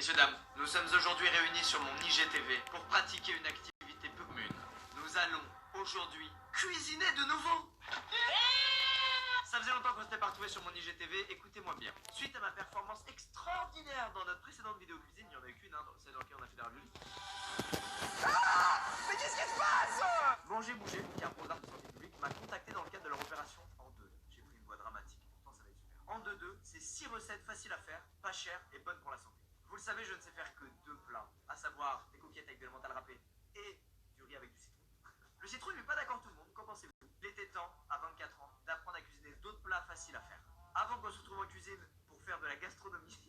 Messieurs, dames, nous sommes aujourd'hui réunis sur mon IGTV pour pratiquer une activité peu commune. Nous allons aujourd'hui cuisiner de nouveau. Ça faisait longtemps qu'on s'était pas retrouvé sur mon IGTV, écoutez-moi bien. Suite à ma performance extraordinaire dans notre précédente vidéo cuisine, il n'y en a eu qu'une, celle dans laquelle on a fait des raviolis. Ah, mais qu'est-ce qui se passe? Manger Bouger, qui est un programme de santé publique, m'a contacté dans le cadre de leur opération en 2. J'ai pris une voix dramatique, pourtant ça va être super. En 2-2, c'est 6 recettes faciles à faire, pas chères et bonnes pour la santé. Vous le savez, je ne sais faire que 2 plats, à savoir des coquillettes avec de l'emmental râpé et du riz avec du citron. Le citron ne met pas d'accord tout le monde, qu'en pensez-vous? Il était temps, à 24 ans, d'apprendre à cuisiner d'autres plats faciles à faire. Avant qu'on se retrouve en cuisine pour faire de la gastronomie,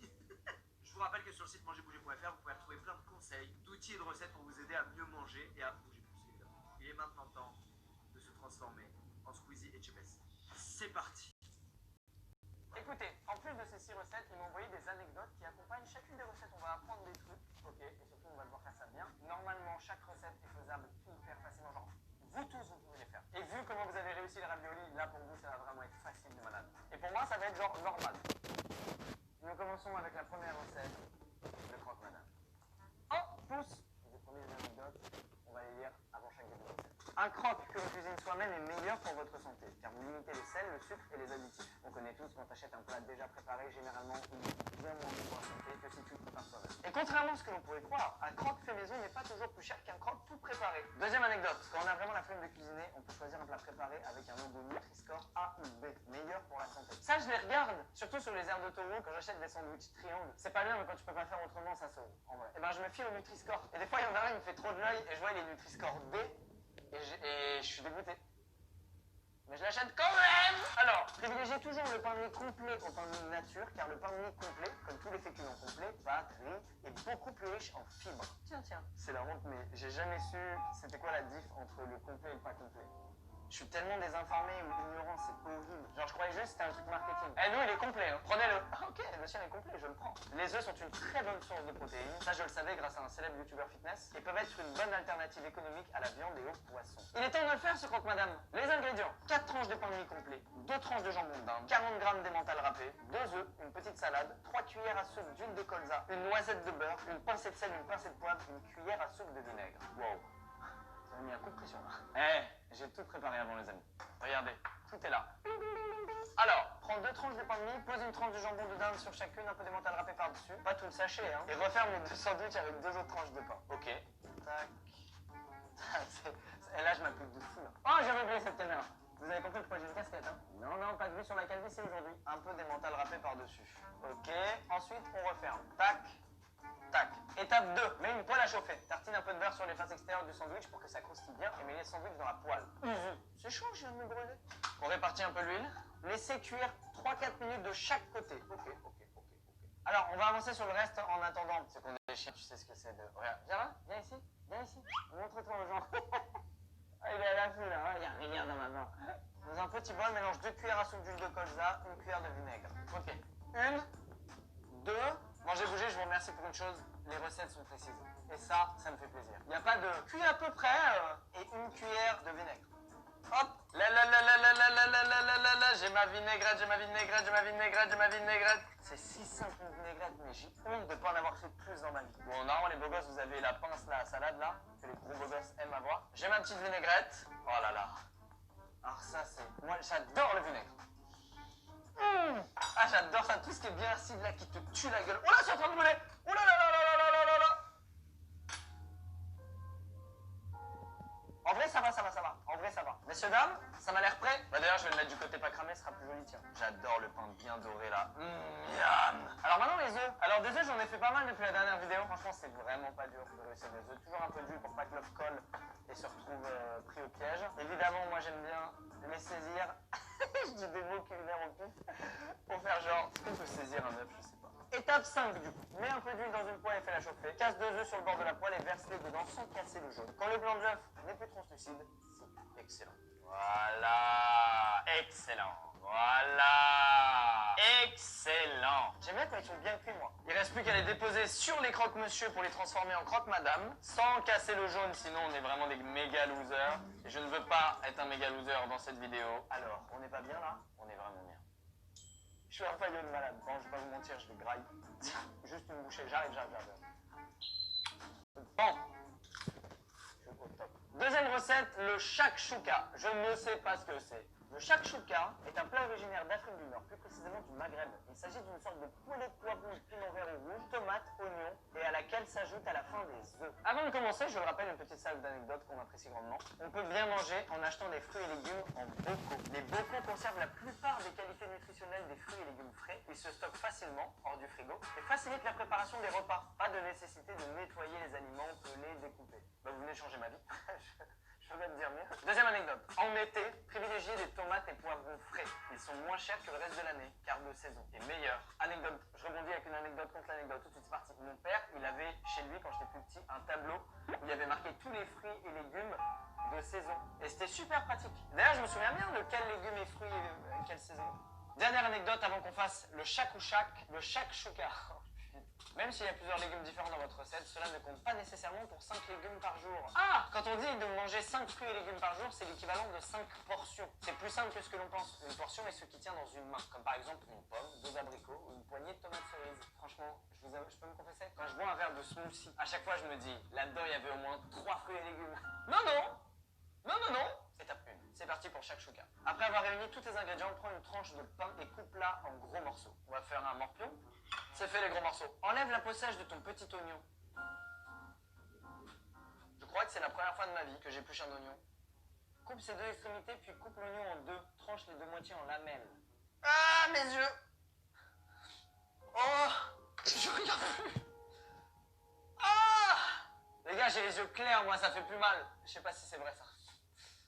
je vous rappelle que sur le site mangerbouger.fr, vous pouvez retrouver plein de conseils, d'outils et de recettes pour vous aider à mieux manger et à bouger plus, évidemment. Il est maintenant temps de se transformer en Squeezie et Chebes. C'est parti. Écoutez, en plus de ces 6 recettes, ils m'ont envoyé des anecdotes qui accompagnent chacune des recettes. On va apprendre des trucs, ok, et surtout on va devoir faire ça bien. Normalement, chaque recette est faisable hyper facilement, genre vous tous vous pouvez les faire. Et vu comment vous avez réussi les raviolis, là pour vous ça va vraiment être facile de malade. Et pour moi ça va être genre normal. Nous commençons avec la première recette, le croque-madame. Oh, pouce! Je vais vous prendre des anecdotes, on va les lire avant chaque vidéo. Un croque que l'on cuisine soi-même est meilleur pour votre santé, car vous limitez les sels, le sucre et les additifs. On connaît tous quand t'achètes un plat déjà préparé, généralement il est bien moins bon pour la santé que si tu le prépares toi-même. Et contrairement à ce que l'on pourrait croire, un croque fait maison n'est pas toujours plus cher qu'un croque tout préparé. Deuxième anecdote, quand on a vraiment la flemme de cuisiner, on peut choisir un plat préparé avec un logo Nutri-Score A ou B, meilleur pour la santé. Ça je les regarde, surtout sur les aires d'autoroute quand j'achète des sandwichs triangles. C'est pas bien, mais quand tu peux pas faire autrement, ça sauve, en vrai. Et ben je me fie au Nutri-Score. Et des fois il y en a un, il me fait trop de l'œil et je vois il est Nutri-Score D. Et je suis dégoûté. Mais je l'achète quand même! Alors, privilégiez toujours le pain de mie complet au pain de mie nature, car le pain de mie complet, comme tous les féculents complets, pâtes, riz, est beaucoup plus riche en fibres. Tiens. C'est la honte, mais j'ai jamais su c'était quoi la diff entre le complet et le pas complet. Je suis tellement désinformé ou ignorant, c'est horrible. Genre, je croyais juste que c'était un truc marketing. Eh, nous, il est complet, hein. Prenez-le. Ah, ok, le sien est complet, je le prends. Les œufs sont une très bonne source de protéines. Ça, je le savais grâce à un célèbre youtubeur fitness. Et peuvent être une bonne alternative économique à la viande et aux poissons. Il est temps de le faire, ce croque-madame. Les ingrédients: 4 tranches de pain de mie complet, 2 tranches de jambon d'Inde, 40 g d'emmental râpé, 2 œufs, une petite salade, 3 cuillères à soupe d'huile de colza, une noisette de beurre, une pincée de sel, une pincée de poivre, une cuillère à soupe de vinaigre. Wow. Ça m'a mis un coup de pression là. Eh, j'ai tout préparé avant les amis. Regardez, tout est là. Alors, prends 2 tranches de pain de mie, pose une tranche de jambon de dinde sur chacune, un peu d'emmental râpé par-dessus. Pas tout le sachet, hein. Et referme les 2 sandwichs avec 2 autres tranches de pain. Ok. Tac. Et là, je m'applique de fou là. Oh, j'avais oublié cette caméra. Vous avez compris pourquoi j'ai une casquette, hein? Non, pas de vue sur la calvitie aujourd'hui. Un peu d'emmental râpé par-dessus. Ok. Ensuite, on referme. Tac. Tac. Étape 2. Mets une poêle à chauffer. Tartine un peu de beurre sur les faces extérieures du sandwich pour que ça croustille bien et mets les sandwichs dans la poêle. C'est chaud, je viens de me brûler. On répartit un peu l'huile. Laissez cuire 3-4 minutes de chaque côté. Ok. Alors, on va avancer sur le reste en attendant. C'est qu'on est des chiens, tu sais ce que c'est de... Regarde, viens ici. Montre-toi aux gens. Il est à l'affût là, il n'y a rien dans ma main. Dans un petit bol, mélange 2 cuillères à soupe d'huile de colza, 1 cuillère de vinaigre. Ok. 1, 2... Manger Bouger, je vous remercie pour une chose, les recettes sont précises. Et ça me fait plaisir. Il n'y a pas de cuit à peu près et 1 cuillère de vinaigre. Hop, là, j'ai ma vinaigrette. C'est si simple une vinaigrette, mais j'ai honte de ne pas en avoir fait plus dans ma vie. Bon, normalement les beaux gosses, vous avez la pince là, à salade là, que les gros beaux gosses aiment avoir. J'ai ma petite vinaigrette. Oh là là. Alors ça c'est... Moi j'adore le vinaigre. Ah, j'adore ça, tout ce qui est bien acide là, qui te tue la gueule. Oh là, c'est en train de brûler. Oh là là là là là là là là. En vrai, ça va. En vrai, ça va. Messieurs, dames, ça m'a l'air prêt. Bah d'ailleurs, je vais le mettre du côté pas cramé, ce sera plus joli, tiens. J'adore le pain bien doré là. Miam. Alors maintenant, les œufs. Alors des œufs, j'en ai fait pas mal depuis la dernière vidéo. Franchement, c'est vraiment pas dur de réussir des œufs. Toujours un peu d'huile pour pas que l'œuf colle et se retrouve pris au piège. Évidemment, moi, j'aime bien les saisir. Je dis des mots culinaires au pif pour faire genre, est-ce qu'on peut saisir un œuf, je sais pas. Étape 5 du coup. Mets un peu d'huile dans une poêle et fais-la chauffer. Casse 2 œufs sur le bord de la poêle et verse-les dedans sans casser le jaune. Quand le blanc de l'œuf n'est plus translucide, c'est excellent. Voilà. Excellent. J'aime bien quand ils sont bien cuits, moi. Il reste plus qu'à les déposer sur les croque-monsieur pour les transformer en croque-madame, sans casser le jaune, sinon on est vraiment des méga losers. Et je ne veux pas être un méga loser dans cette vidéo. Alors, on n'est pas bien là? On est vraiment bien. Je suis un faillot de malade. Bon, je vais pas vous mentir, je vais grailler. Juste une bouchée, j'arrive. Bon. Je suis au top. Deuxième recette, le shakshuka. Je ne sais pas ce que c'est. Le shakshuka est un plat originaire d'Afrique du Nord, plus précisément du Maghreb. Il s'agit d'une sorte de poulet de poivron, piment vert et rouge, tomates, oignons, et à laquelle s'ajoute à la fin des œufs. Avant de commencer, je vous rappelle une petite salve d'anecdotes qu'on apprécie grandement. On peut bien manger en achetant des fruits et légumes en bocaux. Les bocaux conservent la plupart des qualités nutritionnelles des fruits et légumes frais. Ils se stockent facilement hors du frigo et facilitent la préparation des repas. Pas de nécessité de nettoyer les aliments, peler, découper. Bah, vous venez de changer ma vie. Je peux pas te dire mieux. Deuxième anecdote. En été, privilégiez des tomates et poivrons frais. Ils sont moins chers que le reste de l'année, car de saison. Et meilleurs. Anecdote. Je rebondis avec une anecdote contre l'anecdote. Tout de suite, c'est parti. Mon père, il avait chez lui, quand j'étais plus petit, un tableau où il y avait marqué tous les fruits et légumes de saison. Et c'était super pratique. D'ailleurs, je me souviens bien de quels légumes et fruits et quelle saison. Dernière anecdote avant qu'on fasse le shakushac, le shakshuka. Même s'il y a plusieurs légumes différents dans votre recette, cela ne compte pas nécessairement pour 5 légumes par jour. Ah! Quand on dit de manger 5 fruits et légumes par jour, c'est l'équivalent de 5 portions. C'est plus simple que ce que l'on pense. Une portion est ce qui tient dans une main, comme par exemple une pomme, 2 abricots ou une poignée de tomates cerises. Franchement, je peux me confesser, quand je bois un verre de smoothie, à chaque fois je me dis, là-dedans il y avait au moins 3 fruits et légumes. Non! Étape 1. C'est parti pour shakshuka. Après avoir réuni tous tes ingrédients, prends une tranche de pain et coupe-la en gros morceaux. On va faire un morpion. C'est fait les gros morceaux. Enlève la peau sèche de ton petit oignon. Je crois que c'est la première fois de ma vie que j'épluche un oignon. Coupe ses deux extrémités, puis coupe l'oignon en deux. Tranche les deux moitiés en lamelles. Ah, mes yeux! Oh! Je regarde plus! Ah! Les gars, j'ai les yeux clairs, moi, ça fait plus mal. Je sais pas si c'est vrai, ça.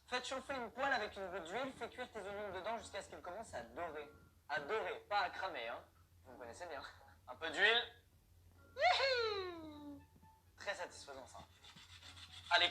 Faites chauffer une poêle avec une goutte d'huile, fais cuire tes oignons dedans jusqu'à ce qu'ils commencent à dorer. À dorer, pas à cramer, hein. Vous me connaissez bien. Un peu d'huile. Très satisfaisant, ça. Allez,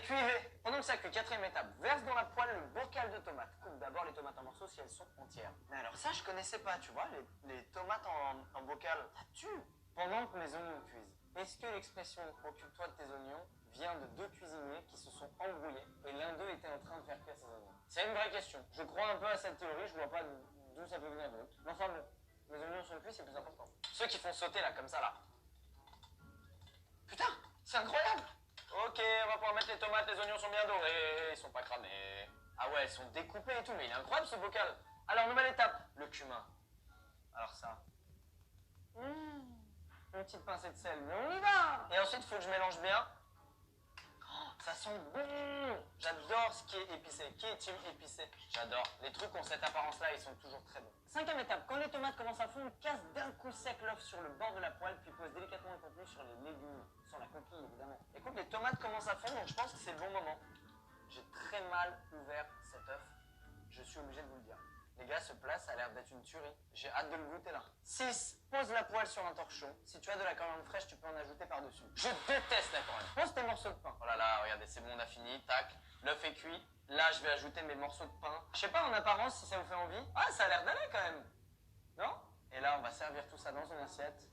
cuivez. Pendant que ça cuit, quatrième étape. Verse dans la poêle le bocal de tomates. Coupe d'abord les tomates en morceaux si elles sont entières. Mais alors ça, je connaissais pas, tu vois, les tomates en bocal. Ça tue. Pendant que mes oignons cuisent. Est-ce que l'expression « occupe-toi de tes oignons » vient de 2 cuisiniers qui se sont embrouillés et l'un d'eux était en train de faire cuire ses oignons? C'est une vraie question. Je crois un peu à cette théorie, je vois pas d'où ça peut venir d'autre. Mais enfin bon, mes oignons sont cuits, c'est plus important. Ceux qui font sauter là, comme ça là. Putain, c'est incroyable! Ok, on va pouvoir mettre les tomates, les oignons sont bien dorés, ils sont pas cramés. Ah ouais, ils sont découpés et tout, mais il est incroyable ce bocal. Alors, nouvelle étape, le cumin. Alors ça. Une petite pincée de sel, mais on y va! Et ensuite, il faut que je mélange bien. Oh, ça sent bon! J'adore ce qui est épicé. Qui est team épicé? J'adore. Les trucs ont cette apparence-là, ils sont toujours très bons. Cinquième étape, quand les tomates commencent à fondre, casse d'un coup sec l'œuf sur le bord de la poêle, puis pose délicatement le contenu sur les légumes, sans la coquille évidemment. Écoute, les tomates commencent à fondre, donc je pense que c'est le bon moment. J'ai très mal ouvert cet œuf. Je suis obligé de vous le dire. Les gars, ce plat, ça a l'air d'être une tuerie. J'ai hâte de le goûter là. 6. Pose la poêle sur un torchon. Si tu as de la coriandre fraîche, tu peux en ajouter par-dessus. Je déteste la coriandre. Pose tes morceaux de pain. Oh là là, regardez, c'est bon, on a fini. Tac. L'œuf est cuit. Là, je vais ajouter mes morceaux de pain. Je sais pas en apparence si ça vous fait envie. Ah, ça a l'air d'aller quand même. Non? Et là, on va servir tout ça dans une assiette.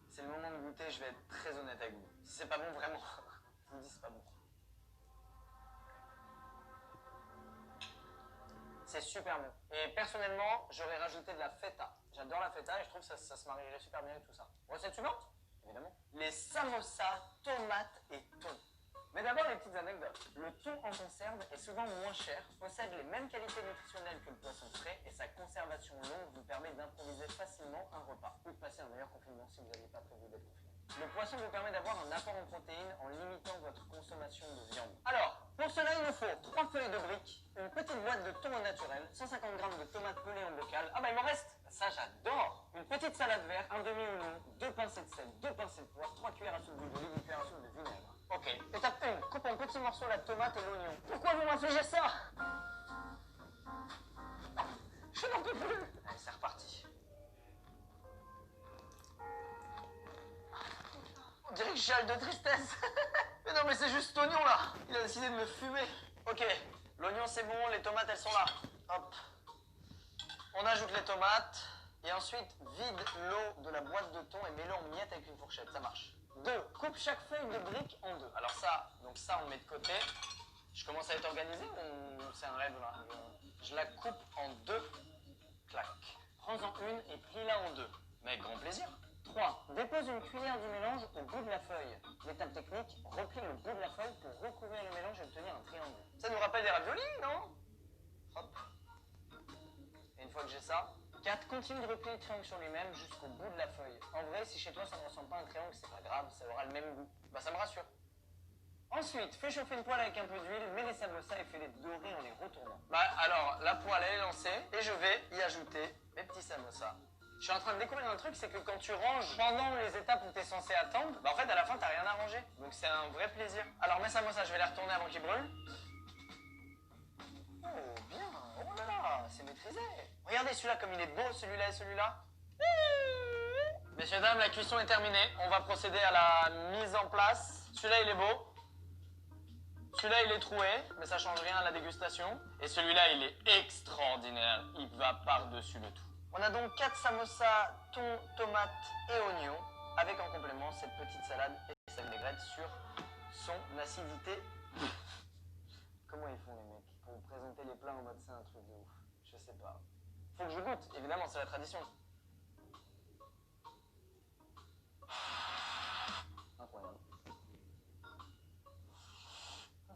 C'est le moment de goûter, je vais être très honnête avec vous. Si c'est pas bon, vraiment, je vous dis c'est pas bon. C'est super bon. Et personnellement, j'aurais rajouté de la feta. J'adore la feta et je trouve que ça se marierait super bien avec tout ça. Recette suivante? Évidemment. Les samosas, tomates et thon. Mais d'abord, les petites anecdotes. Le thon en conserve est souvent moins cher, possède les mêmes qualités nutritionnelles que le poisson frais et sa conservation longue vous permet d'improviser facilement un repas. Ou de passer un meilleur confinement si vous n'aviez pas prévu d'être confiné. Le poisson vous permet d'avoir un apport en protéines en limitant votre consommation de viande. Alors, pour cela, il nous faut 3 feuilles de briques, une petite boîte de thon au naturel, 150 g de tomates pelées en bocal. Ah bah il m'en reste! Ça j'adore! Une petite salade verte, un demi-oignon, 2 pincées de sel, 2 pincées de poivre, 3 cuillères à soupe d'huile d'olive, 1 cuillère à soupe de vinaigre. Ok, étape 1, coupe en petits morceaux la tomate et l'oignon. Pourquoi vous m'infligez ça? Je n'en peux plus! Allez, c'est reparti. On dirait que je chiale de tristesse. Mais non, mais c'est juste l'oignon là. Il a décidé de me fumer. Ok, l'oignon c'est bon, les tomates elles sont là. Hop. On ajoute les tomates. Et ensuite, vide l'eau de la boîte de thon et mets-le en miettes avec une fourchette. Ça marche. 2. Coupe chaque feuille de brique en 2. Alors ça, donc ça on met de côté. Je commence à être organisé ou c'est un rêve là? Je la coupe en 2. Clac. Prends-en une et plie-la en 2. Mais avec grand plaisir. 3. Dépose une cuillère du mélange au bout de la feuille. L'étape technique, replie le bout de la feuille pour recouvrir le mélange et obtenir un triangle. Ça nous rappelle des raviolis, non? Hop. Et une fois que j'ai ça, 4. Continue de replier le triangle sur lui-même jusqu'au bout de la feuille. En vrai, si chez toi ça ne ressemble pas à un triangle, c'est pas grave, ça aura le même goût. Bah ça me rassure. Ensuite, fais chauffer une poêle avec un peu d'huile, mets les samosas et fais-les dorer en les retournant. Bah alors, la poêle elle est lancée et je vais y ajouter mes petits samosas. Je suis en train de découvrir un truc, c'est que quand tu ranges pendant les étapes où tu es censé attendre, bah en fait à la fin t'as rien à ranger. Donc c'est un vrai plaisir. Alors mes samosas, je vais les retourner avant qu'ils brûlent. Oh bien, oh là là, c'est maîtrisé. Regardez celui-là comme il est beau, celui-là et celui-là. Messieurs, dames, la cuisson est terminée. On va procéder à la mise en place. Celui-là il est beau. Celui-là il est troué, mais ça change rien à la dégustation. Et celui-là il est extraordinaire. Il va par-dessus le tout. On a donc 4 samosas, thon, tomates et oignons, avec en complément cette petite salade et sa vinaigrette sur son acidité. Comment ils font les mecs pour présenter les plats en mode c'est un truc de ouf? Je sais pas. Faut que je goûte, évidemment, c'est la tradition. Incroyable.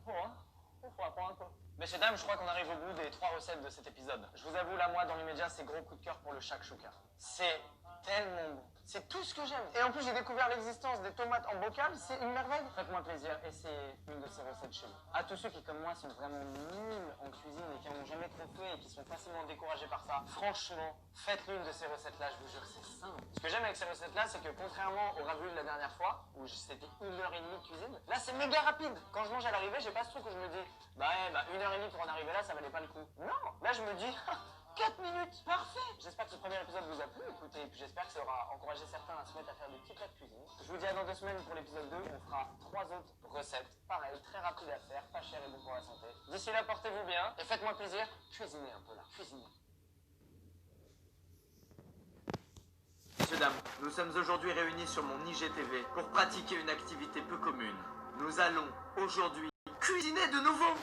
Faut un peu. Messieurs, dames, je crois qu'on arrive au bout des 3 recettes de cet épisode. Je vous avoue, là, moi, dans l'immédiat, c'est gros coup de cœur pour le shakshuka. C'est tellement bon. C'est tout ce que j'aime. Et en plus, j'ai découvert l'existence des tomates en bocal. C'est une merveille. Faites-moi plaisir, essayez une de ces recettes chez vous. À tous ceux qui, comme moi, sont vraiment nuls en cuisine et qui n'en ont jamais trop fait et qui sont facilement découragés par ça, franchement, faites l'une de ces recettes-là. Je vous jure, c'est simple. Ce que j'aime avec ces recettes-là, c'est que contrairement au ravioli de la dernière fois, où c'était 1h30 de cuisine, là, c'est méga rapide. Quand je mange à l'arrivée, j'ai pas ce truc où je me dis, bah 1h30 pour en arriver là, ça valait pas le coup. Non, là, je me dis, 4 minutes, parfait. J'espère que ce premier épisode vous a plu, écoutez, et puis j'espère que ça aura encouragé certains à se mettre à faire des petits plats de cuisine. Je vous dis à dans 2 semaines pour l'épisode 2, on fera 3 autres recettes, pareil, très rapides à faire, pas cher et bon pour la santé. D'ici là, portez-vous bien, et faites-moi plaisir, cuisinez un peu là, cuisinez. Messieurs, dames, nous sommes aujourd'hui réunis sur mon IGTV pour pratiquer une activité peu commune. Nous allons aujourd'hui cuisiner de nouveau.